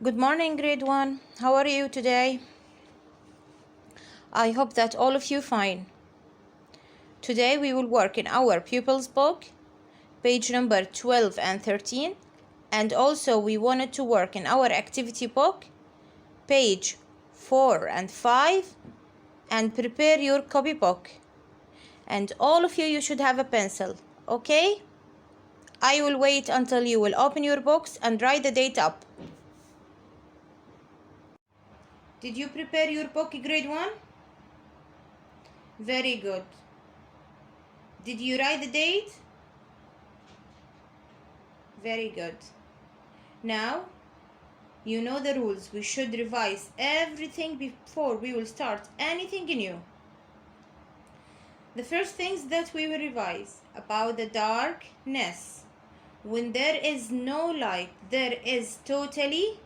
Good morning, grade 1. How are you today? I hope that all of you fine. Today we will work in our pupils book, page number 12 and 13, and also we wanted to work in our activity book, page 4 and 5, and prepare your copybook. And all of you should have a pencil, okay? I will wait until you will open your books and write the date up. Did you prepare your book, grade 1? Very good. Did you write the date? Very good. Now, you know the rules. We should revise everything before we will start anything new. The first things that we will revise about the darkness. When there is no light, there is totally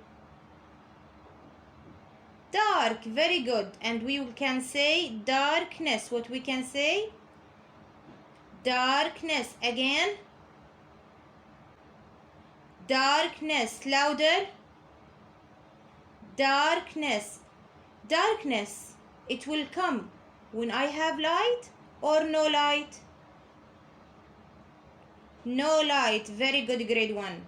dark. Very good. And we can say darkness. What we can say? Darkness. Again. Darkness. Louder. Darkness. Darkness. It will come when I have light or no light? No light. Very good, grade 1.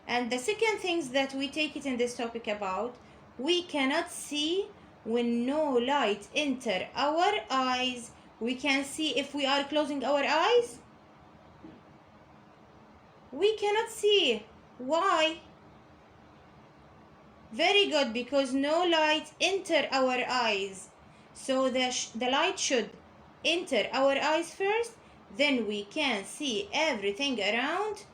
And the second things that we take it in this topic about, we cannot see when no light enter our eyes. We can see if we are closing our eyes. We cannot see. Why? Very good, because no light enter our eyes. So the light should enter our eyes first, then we can see everything around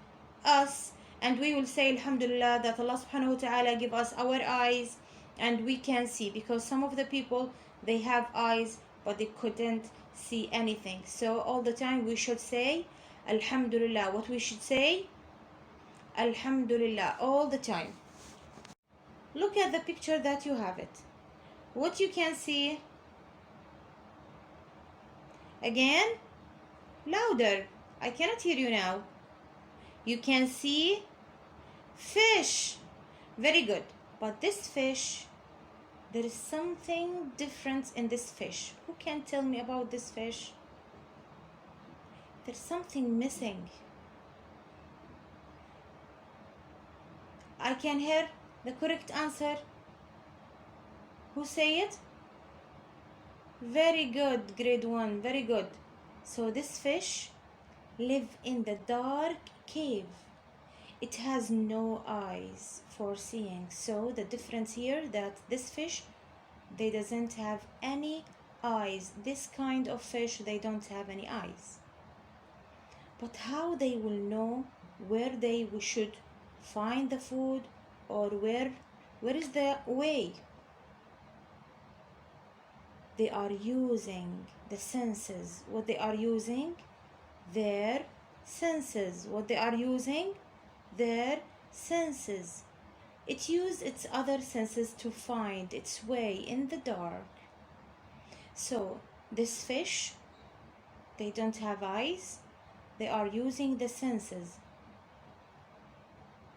us. And we will say Alhamdulillah that Allah subhanahu wa ta'ala give us our eyes and we can see, because some of the people, they have eyes but they couldn't see anything. So all the time we should say Alhamdulillah. What we should say? Alhamdulillah all the time. Look at the picture that you have it. What you can see? Again, louder. I cannot hear you now. You can see fish. Very good. But this fish, there is something different in this fish. Who can tell me about this fish? There's something missing. I can hear the correct answer. Who say it? Very good, grade 1. Very good. So this fish live in the dark cave. It has no eyes for seeing. So the difference here that this fish, they doesn't have any eyes. This kind of fish, they don't have any eyes. But how they will know where they should find the food, or where is the way? They are using the senses. What they are using? Their senses. What they are using? Their senses. It uses its other senses to find its way in the dark. So this fish, they don't have eyes. They are using the senses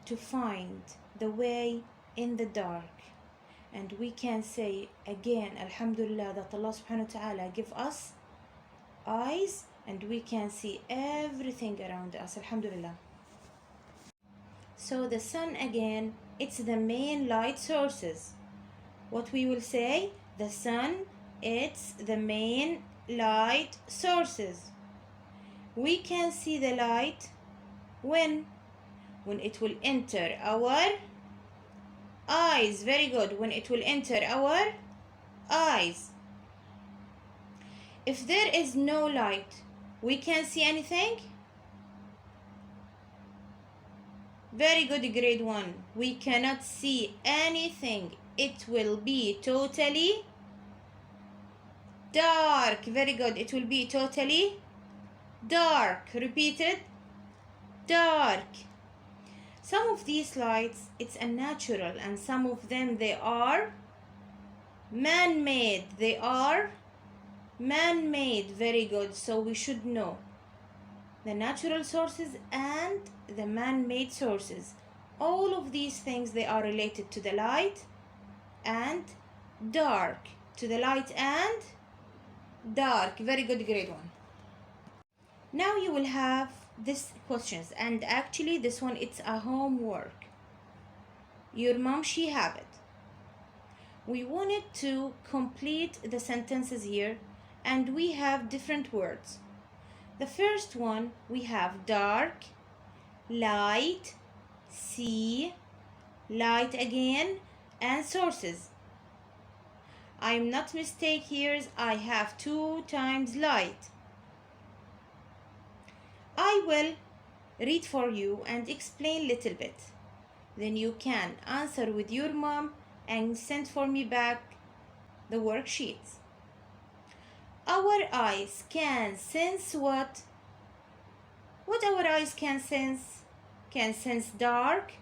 to find the way in the dark. And we can say again Alhamdulillah that Allah subhanahu wa ta'ala give us eyes and we can see everything around us. Alhamdulillah. So the sun again, it's the main light sources. What we will say? The sun, it's the main light sources. We can see the light when it will enter our eyes. Very good. When it will enter our eyes. If there is no light, we can't see anything. Very good, grade 1. We cannot see anything. It will be totally dark. Very good. It will be totally dark. Repeat it. Dark. Some of these lights, it's unnatural, and some of them, they are man-made. They are man-made. Very good. So we should know the natural sources and the man-made sources. all of these things, they are related to the light and dark. To the light and dark. Very good, grade 1. Now you will have this questions, and actually this one, it's a homework. Your mom, she have it. We wanted to complete the sentences here, and we have different words. The first one, we have dark, light, sea, light again, and sources. I'm not mistaken here, I have 2 times light. I will read for you and explain little bit. Then you can answer with your mom and send for me back the worksheets. Our eyes can sense what? What our eyes can sense? Can sense dark,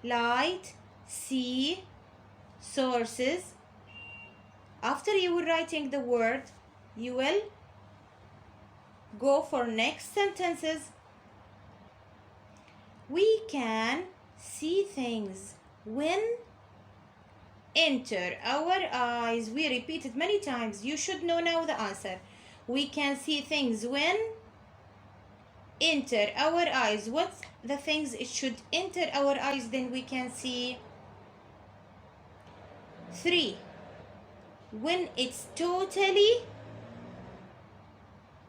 light, sea, sources. After you were writing the word, you will go for next sentences. We can see things when enter our eyes. We repeat it many times. You should know now the answer. We can see things when enter our eyes. What's the things it should enter our eyes? Then we can see 3. When it's totally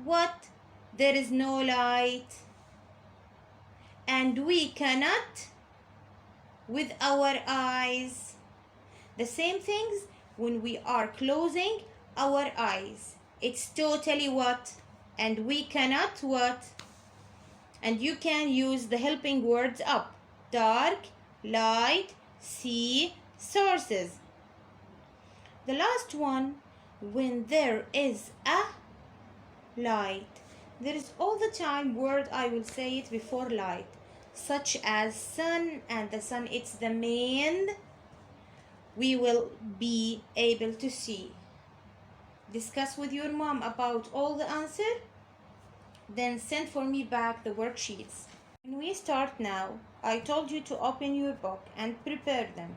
what? There is no light. And we cannot with our eyes. The same things when we are closing our eyes. It's totally what? And we cannot what? And you can use the helping words up. Dark, light, sea, sources. The last one, when there is a light. There is all the time word, I will say it before light, such as sun, and the sun, it's the main we will be able to see. Discuss with your mom about all the answer, then send for me back the worksheets. When we start now, I told you to open your book and prepare them.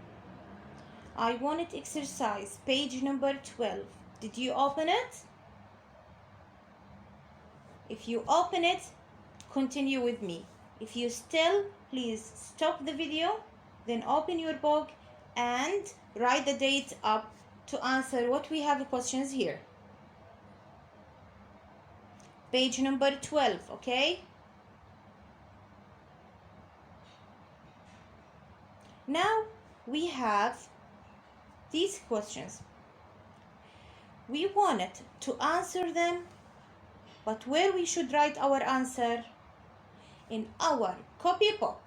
I wanted exercise page number 12. Did you open it? If you open it, continue with me. If you still, please stop the video, then open your book and write the date up to answer what we have questions here. Page number 12, okay? Now we have these questions. We wanted to answer them, but where we should write our answer? In our copybook.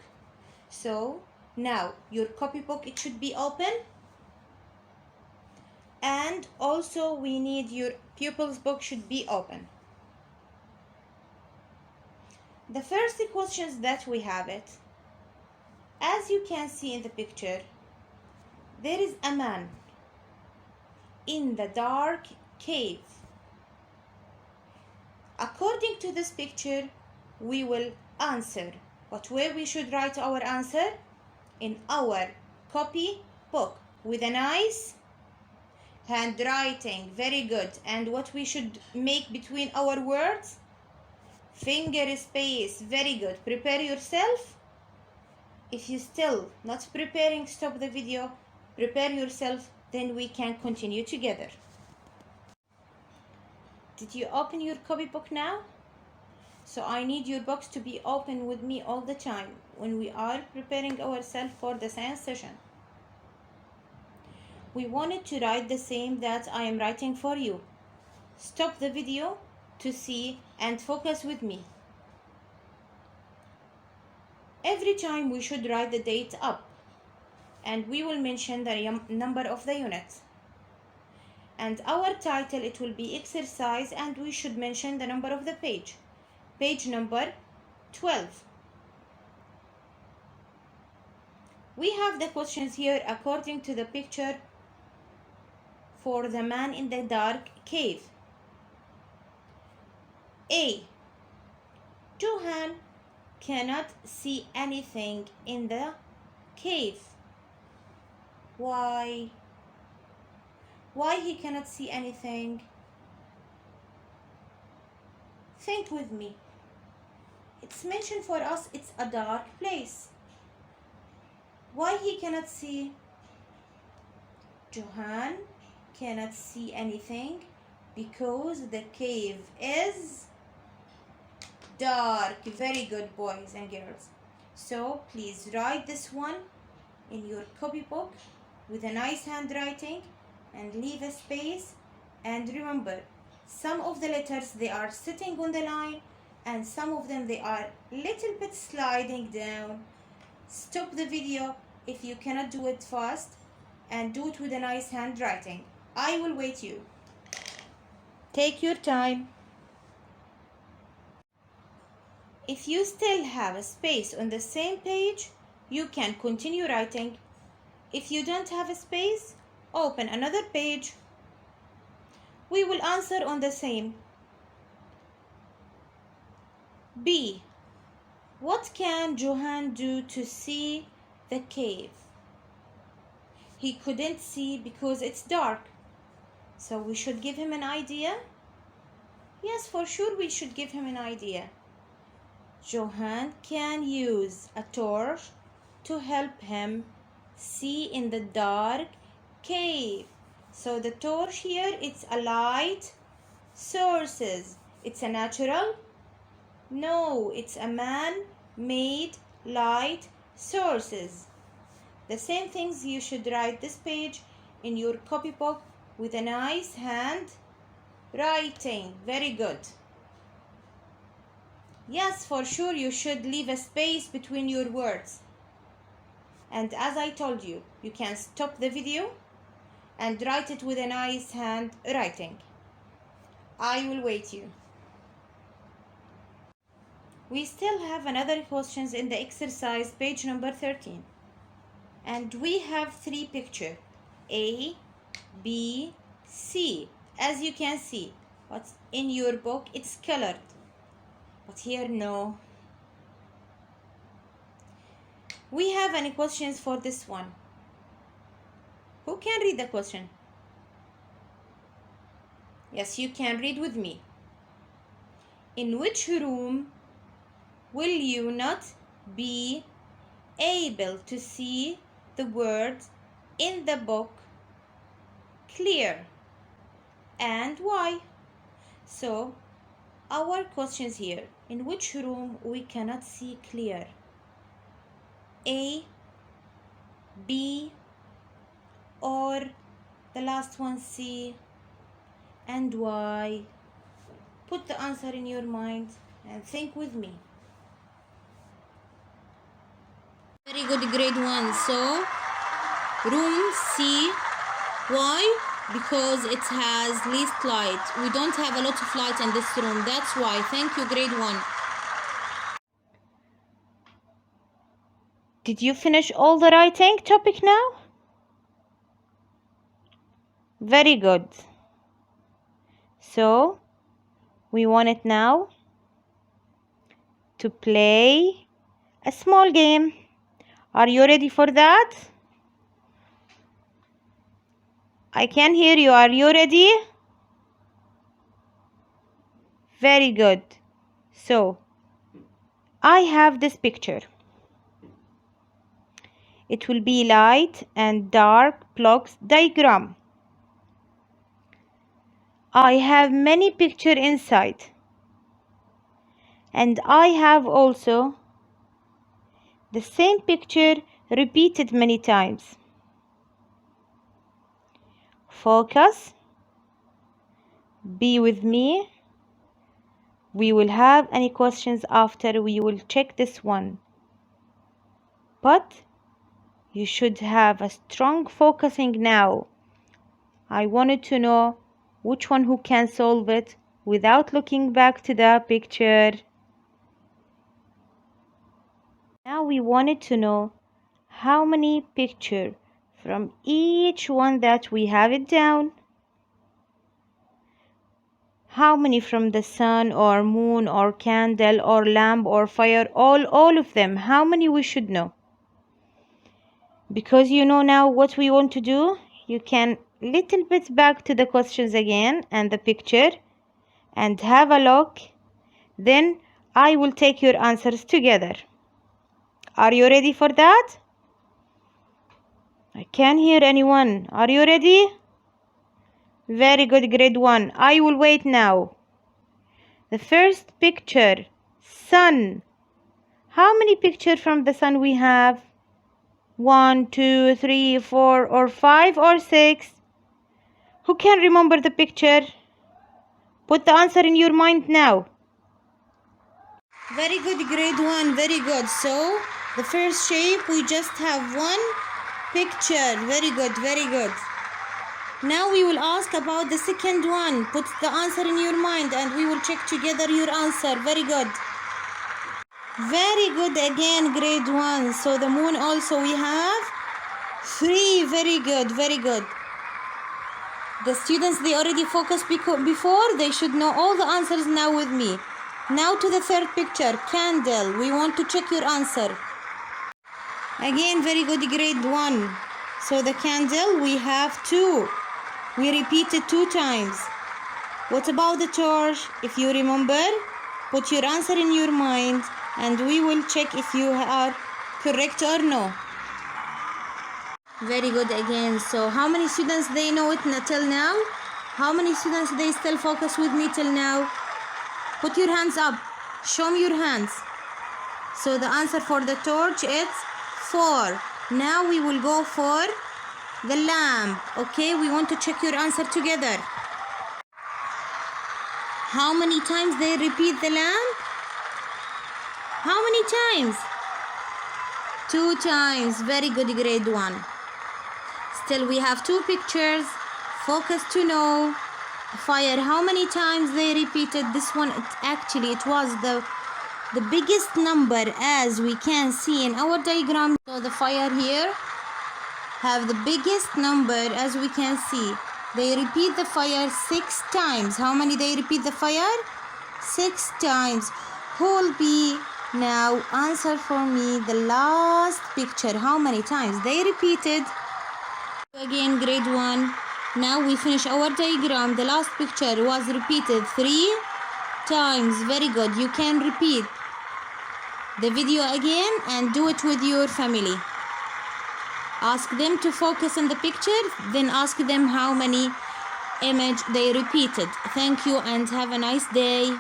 So now your copybook, it should be open, and also we need your pupils book should be open. The first questions that we have it, as you can see in the picture, there is a man in the dark cave. According to this picture, we will answer, but where we should write our answer? In our copy book with a nice handwriting. Very good. And what we should make between our words? Finger space. Very good. Prepare yourself. If you still not preparing, stop the video, prepare yourself, then we can continue together. Did you open your copybook now? So I need your box to be open with me all the time when we are preparing ourselves for the science session. We wanted to write the same that I am writing for you. Stop the video to see and focus with me. Every time we should write the date up, and we will mention the number of the units. And our title, it will be exercise, and we should mention the number of the page. Page number 12. We have the questions here according to the picture for the man in the dark cave. A. Johan cannot see anything in the cave. Why? Why he cannot see anything? Think with me. It's mentioned for us it's a dark place. Why he cannot see? Johan cannot see anything because the cave is dark. Very good, boys and girls. So please write this one in your copybook with a nice handwriting and leave a space. And remember, some of the letters they are sitting on the line and some of them they are little bit sliding down. Stop the video if you cannot do it fast and do it with a nice handwriting. I will wait you. Take your time. If you still have a space on the same page, you can continue writing. If you don't have a space, open another page. We will answer on the same. B. What can Johan do to see the cave? He couldn't see because it's dark. So we should give him an idea? Yes, for sure we should give him an idea. Johan can use a torch to help him see in the dark cave. So the torch here, it's a light sources. It's a natural? No, it's a man-made light sources. The same things you should write this page in your copybook with a nice hand writing. Very good. Yes, for sure you should leave a space between your words. And as I told you, you can stop the video and write it with a nice hand writing. I will wait you. We still have another questions in the exercise page number 13. And we have 3 pictures, A, B, C. As you can see, what's in your book, it's colored. But here, no. We have any questions for this one? Who can read the question? Yes, you can read with me. In which room will you not be able to see the words in the book clear? And why? So, our questions here. In which room we cannot see clear? A, B, or the last one, C? And why? Put the answer in your mind and think with me. Very good, grade 1. So, room C. Why? Because it has least light. We don't have a lot of light in this room. That's why. Thank you, grade 1. Did you finish all the writing topic now? Very good. So, we want it now to play a small game. Are you ready for that? I can hear you. Are you ready? Very good. So, I have this picture. It will be light and dark blocks diagram. I have many pictures inside. And I have also the same picture repeated many times. Focus. Be with me. We will have any questions after we will check this one. But you should have a strong focusing now. I wanted to know which one who can solve it without looking back to the picture. Now we wanted to know how many pictures from each one that we have it down. How many from the sun or moon or candle or lamp or fire, all of them. How many we should know? Because you know now what we want to do, you can little bit back to the questions again and the picture and have a look. Then I will take your answers together. Are you ready for that? I can't hear anyone. Are you ready? Very good, grade 1. I will wait now. The first picture, sun. How many pictures from the sun we have? 1, 2, 3, 4, or 5, or 6? Who can remember the picture? Put the answer in your mind now. Very good, grade 1. Very good. So, the first shape, we just have one picture. Very good, very good. Now we will ask about the second one. Put the answer in your mind and we will check together your answer. Very good. Very good again, grade 1. So the moon also we have 3. Very good, very good. The students, they already focused before. They should know all the answers now with me. Now to the third picture, candle. We want to check your answer. Again, very good, grade 1. So the candle, we have 2. We repeated 2 times. What about the torch? If you remember, put your answer in your mind and we will check if you are correct or no. Very good again. So how many students they know it till now? How many students they still focus with me till now? Put your hands up. Show me your hands. So the answer for the torch is 4. Now we will go for the lamp. Okay, we want to check your answer together. How many times they repeat the lamp? How many times? 2 times. Very good, grade 1. Still we have 2 pictures. Focus to know. Fire, how many times they repeated this one? It was the biggest number, as we can see in our diagram. So the fire here have the biggest number, as we can see. They repeat the fire 6 times. How many they repeat the fire? 6 times. Who will be now answer for me the last picture? How many times they repeated? Again, grade 1. Now we finish our diagram. The last picture was repeated 3 times. Very good. You can repeat the video again and do it with your family. Ask them to focus on the picture, then ask them how many images they repeated. Thank you and have a nice day.